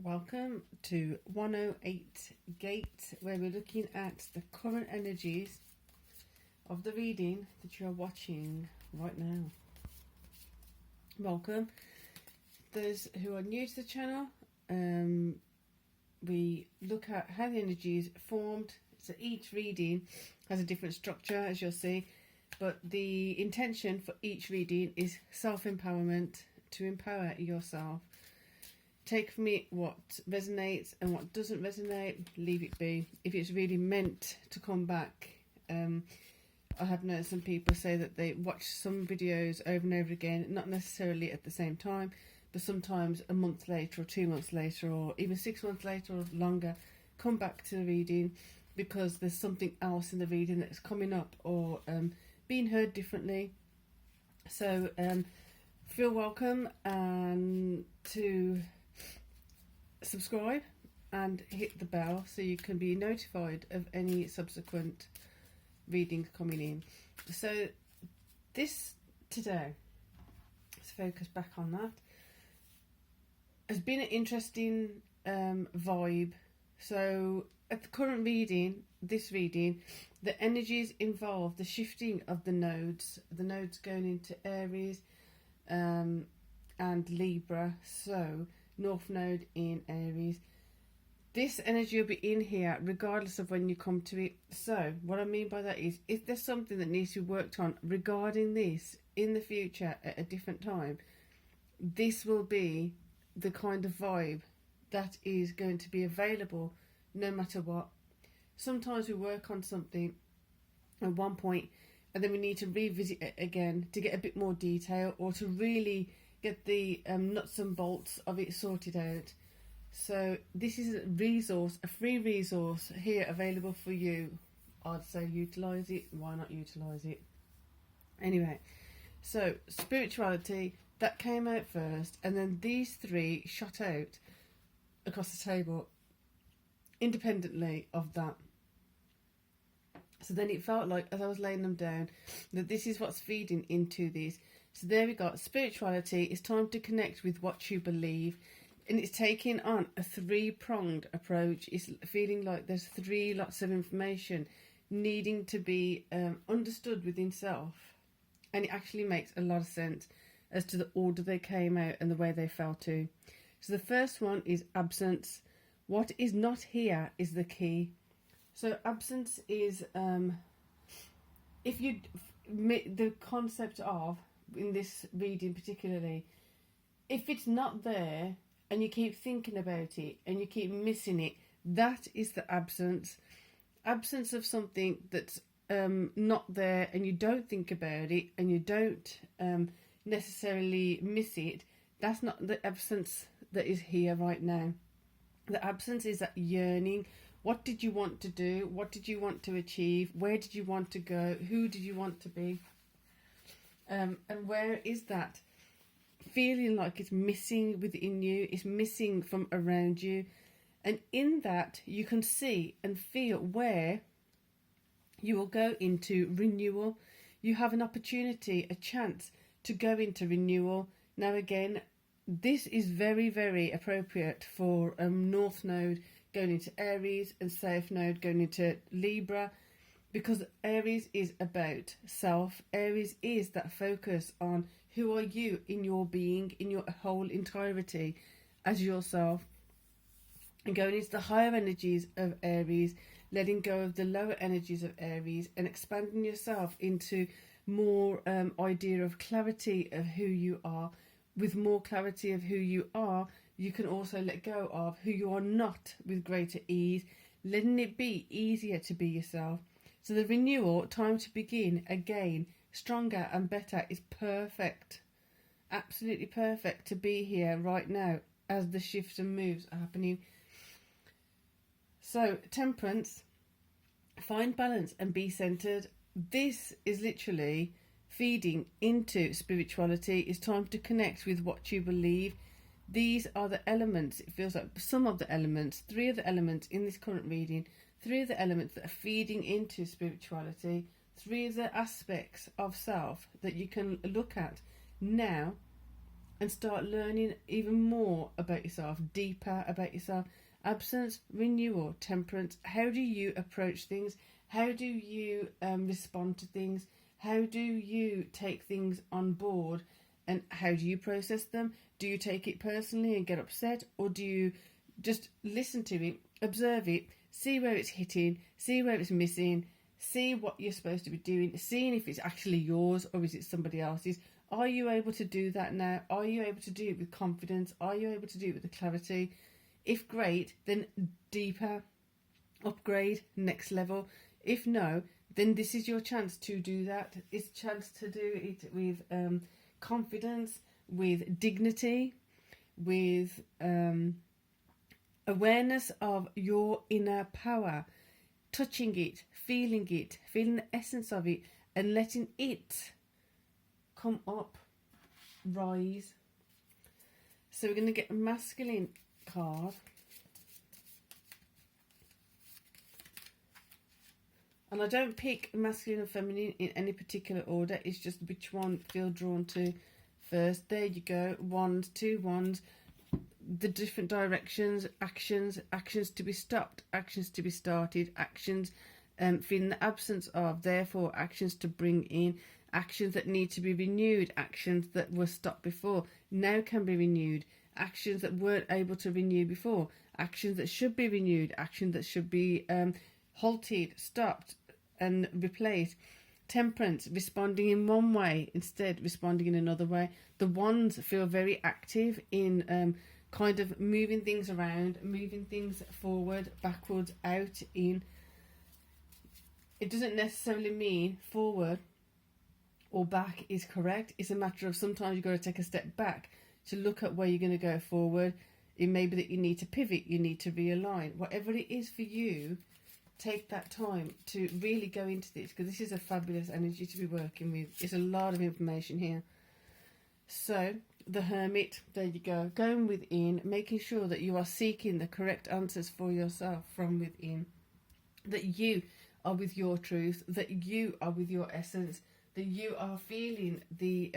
welcome to 108 Gate, where we're looking at the current energies of the reading that you are watching right now. Welcome. Those who are new to the channel, we look at how the energy is formed. So each reading has a different structure, as you'll see, but the intention for each reading is self-empowerment, to empower yourself. Take from it what resonates and what doesn't resonate, leave it be. If it's really meant to come back, I have noticed some people say that they watch some videos over and over again, not necessarily at the same time, but sometimes a month later or 2 months later or even 6 months later or longer, come back to the reading because there's something else in the reading that's coming up or being heard differently. So feel welcome and to subscribe and hit the bell so you can be notified of any subsequent readings coming in. So this today, let's focus back on that, has been an interesting vibe. So at the current reading, this reading, the energies involved, the shifting of the nodes going into Aries and Libra, so North Node in Aries. This energy will be in here regardless of when you come to it. So what I mean by that is, if there's something that needs to be worked on regarding this in the future at a different time, this will be the kind of vibe that is going to be available no matter what. Sometimes we work on something at one point and then we need to revisit it again to get a bit more detail or to really get the nuts and bolts of it sorted out. So this is a resource, a free resource here available for you. I'd say utilise it. Why not utilise it? Anyway, so spirituality, that came out first, and then these three shot out across the table independently of that. So then it felt like, as I was laying them down, that this is what's feeding into this. So there we got spirituality. It's time to connect with what you believe, and it's taking on a three-pronged approach. It's feeling like there's three lots of information needing to be understood within self, and it actually makes a lot of sense as to the order they came out and the way they fell to. So the first one is absence. What is not here is the key. So absence is if you the concept of, in this reading particularly, if it's not there and you keep thinking about it and you keep missing it, that is the absence of something that's not there, and you don't think about it and you don't necessarily miss it. That's not the absence that is here right now. The absence is that yearning. What did you want to do? What did you want to achieve? Where did you want to go? Who did you want to be? And where is that feeling like it's missing within you? It's missing from around you. And in that, you can see and feel where you will go into renewal. You have an opportunity, a chance to go into renewal. Now again, this is very, very appropriate for North Node going into Aries and South Node going into Libra, because Aries is about self. Aries is that focus on who are you in your being, in your whole entirety as yourself. And going into the higher energies of Aries, letting go of the lower energies of Aries and expanding yourself into more idea of clarity of who you are. With more clarity of who you are, you can also let go of who you are not with greater ease, letting it be easier to be yourself. So the renewal, time to begin again, stronger and better, is perfect. Absolutely perfect to be here right now as the shifts and moves are happening. So temperance, find balance and be centered. This is literally feeding into spirituality. It's time to connect with what you believe. These are the elements, it feels like some of the elements, three of the elements in this current reading, three of the elements that are feeding into spirituality, three of the aspects of self that you can look at now and start learning even more about yourself, deeper about yourself. Absence, renewal, temperance. How do you approach things? How do you respond to things? How do you take things on board? And how do you process them? Do you take it personally and get upset? Or do you just listen to it, observe it, see where it's hitting, see where it's missing, see what you're supposed to be doing, seeing if it's actually yours or is it somebody else's? Are you able to do that now? Are you able to do it with confidence? Are you able to do it with the clarity? If great, then deeper, upgrade, next level. If no, then this is your chance to do that. It's a chance to do it with confidence, with dignity, with awareness of your inner power, touching it, feeling the essence of it, and letting it come up, rise. So we're going to get a masculine card. And I don't pick masculine and feminine in any particular order. It's just which one feel drawn to first. There you go. Wands, 2 wands. The different directions, actions to be stopped, actions to be started, actions feeling the absence of, therefore actions to bring in, actions that need to be renewed, actions that were stopped before now can be renewed, actions that weren't able to renew before, actions that should be renewed, actions that should be halted, stopped and replaced. Temperance, responding in one way instead responding in another way. The wands feel very active in kind of moving things around, moving things forward, backwards, out, in. It doesn't necessarily mean forward or back is correct. It's a matter of sometimes you've got to take a step back to look at where you're going to go forward. It may be that you need to pivot, you need to realign. Whatever it is for you, take that time to really go into this, because this is a fabulous energy to be working with. It's a lot of information here. So the Hermit, there you go, going within, making sure that you are seeking the correct answers for yourself from within, that you are with your truth, that you are with your essence, that you are feeling the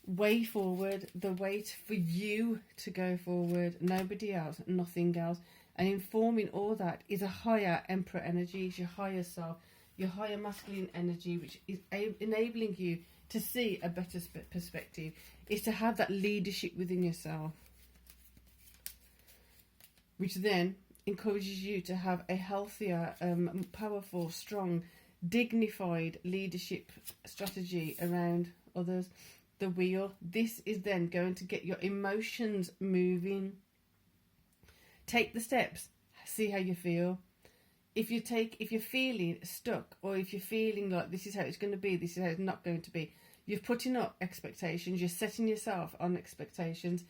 way forward, the way for you to go forward, nobody else, nothing else. And informing all that is a higher Emperor energy, it's your higher self, your higher masculine energy, which is enabling you to see a better perspective, is to have that leadership within yourself, which then encourages you to have a healthier, powerful, strong, dignified leadership strategy around others. The Wheel, this is then going to get your emotions moving. Take the steps, see how you feel. If you're feeling stuck, or if you're feeling like this is how it's going to be, this is how it's not going to be, you're putting up expectations, you're setting yourself on expectations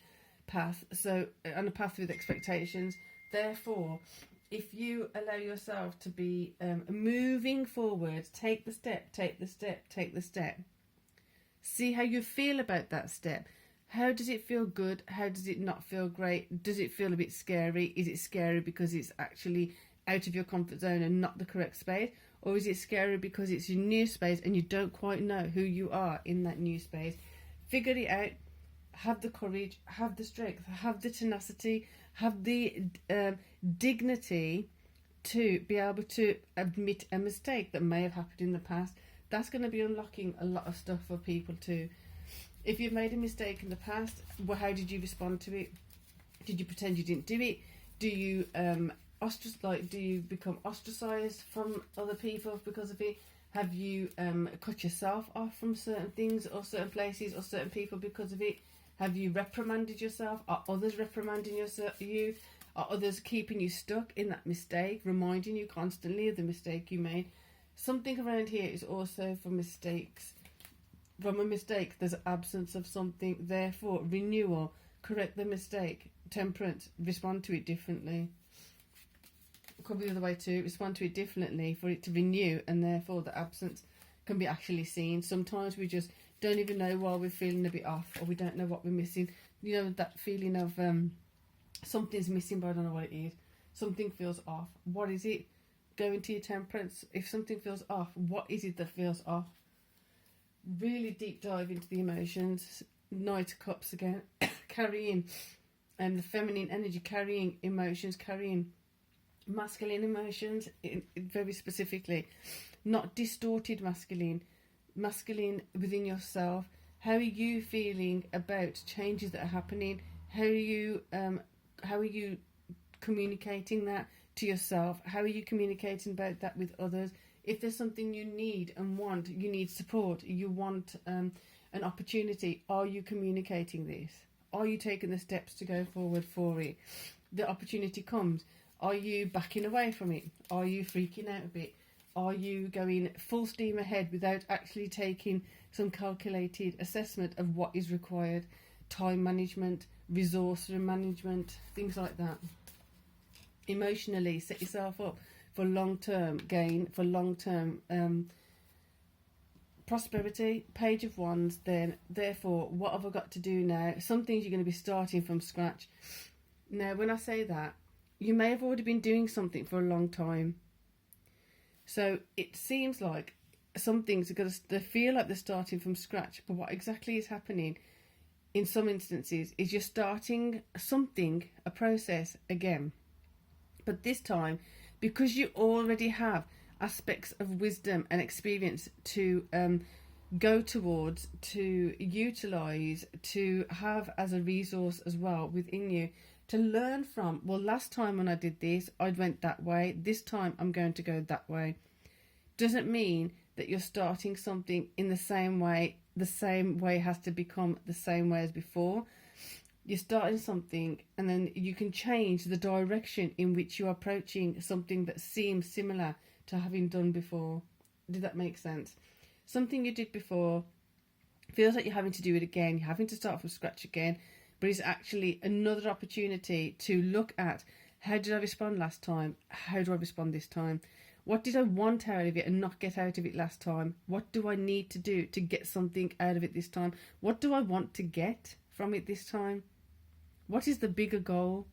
path, so on a path with expectations. Therefore, if you allow yourself to be moving forward, take the step, take the step, take the step. See how you feel about that step. How does it feel good? How does it not feel great? Does it feel a bit scary? Is it scary because it's actually out of your comfort zone and not the correct space? Or is it scary because it's a new space and you don't quite know who you are in that new space? Figure it out. Have the courage, have the strength, have the tenacity, have the dignity to be able to admit a mistake that may have happened in the past. That's going to be unlocking a lot of stuff for people too. If you've made a mistake in the past, well, how did you respond to it? Did you pretend you didn't do it? Do you do you become ostracized from other people because of it? Have you cut yourself off from certain things or certain places or certain people because of it? Have you reprimanded yourself? Are others reprimanding you? Are others keeping you stuck in that mistake, reminding you constantly of the mistake you made? Something around here is also for mistakes. From a mistake, there's absence of something. Therefore, renewal, correct the mistake. Temperance, respond to it differently. It could be the other way too. Respond to it differently for it to renew, and therefore the absence can be actually seen. Sometimes we just don't even know why we're feeling a bit off, or we don't know what we're missing. You know, that feeling of something's missing, but I don't know what it is. Something feels off. What is it? Go into your temperance. If something feels off, what is it that feels off? Really deep dive into the emotions. Knight of Cups again, carrying the feminine energy, carrying emotions, carrying masculine emotions, very specifically, not distorted masculine within yourself. How are you feeling about changes that are happening? How are you communicating that to yourself? How are you communicating about that with others? If there's something you need and want, you need support, you want an opportunity, are you communicating this? Are you taking the steps to go forward for it? The opportunity comes. Are you backing away from it? Are you freaking out a bit? Are you going full steam ahead without actually taking some calculated assessment of what is required? Time management, resource management, things like that. Emotionally, set yourself up for long-term gain, for long-term prosperity. Page of Wands, then, therefore, what have I got to do now? Some things you're going to be starting from scratch. Now, when I say that, you may have already been doing something for a long time. So it seems like some things are they feel like they're starting from scratch, but what exactly is happening in some instances is you're starting something, a process again. But this time, because you already have aspects of wisdom and experience to go towards, to utilize, to have as a resource as well within you, to learn from. Well, last time when I did this, I went that way. This time I'm going to go that way. Doesn't mean that you're starting something in the same way. The same way has to become the same way as before. You're starting something and then you can change the direction in which you're approaching something that seems similar to having done before. Did that make sense? Something you did before feels like you're having to do it again. You're having to start from scratch again. But it's actually another opportunity to look at, how did I respond last time? How do I respond this time? What did I want out of it and not get out of it last time? What do I need to do to get something out of it this time? What do I want to get from it this time? What is the bigger goal?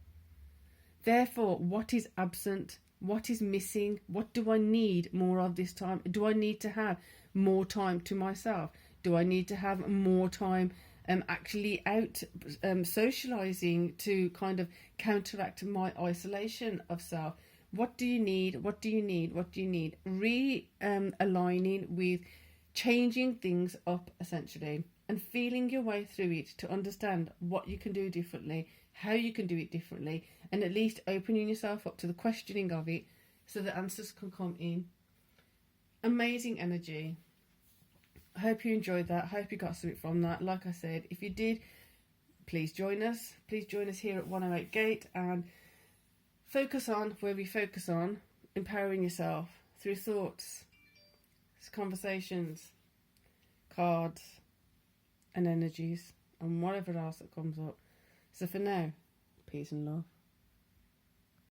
Therefore, what is absent? What is missing? What do I need more of this time? Do I need to have more time to myself? Do I need to have more time actually out socializing to kind of counteract my isolation of self? What do you need? What do you need? What do you need? Aligning with changing things up, essentially, and feeling your way through it to understand what you can do differently, how you can do it differently, and at least opening yourself up to the questioning of it so that answers can come in. Amazing energy. I hope you enjoyed that. I hope you got something from that. Like I said, if you did, please join us. Please join us here at 108 Gate and focus on where we focus on, empowering yourself through thoughts, conversations, cards, and energies, and whatever else that comes up. So for now, peace and love.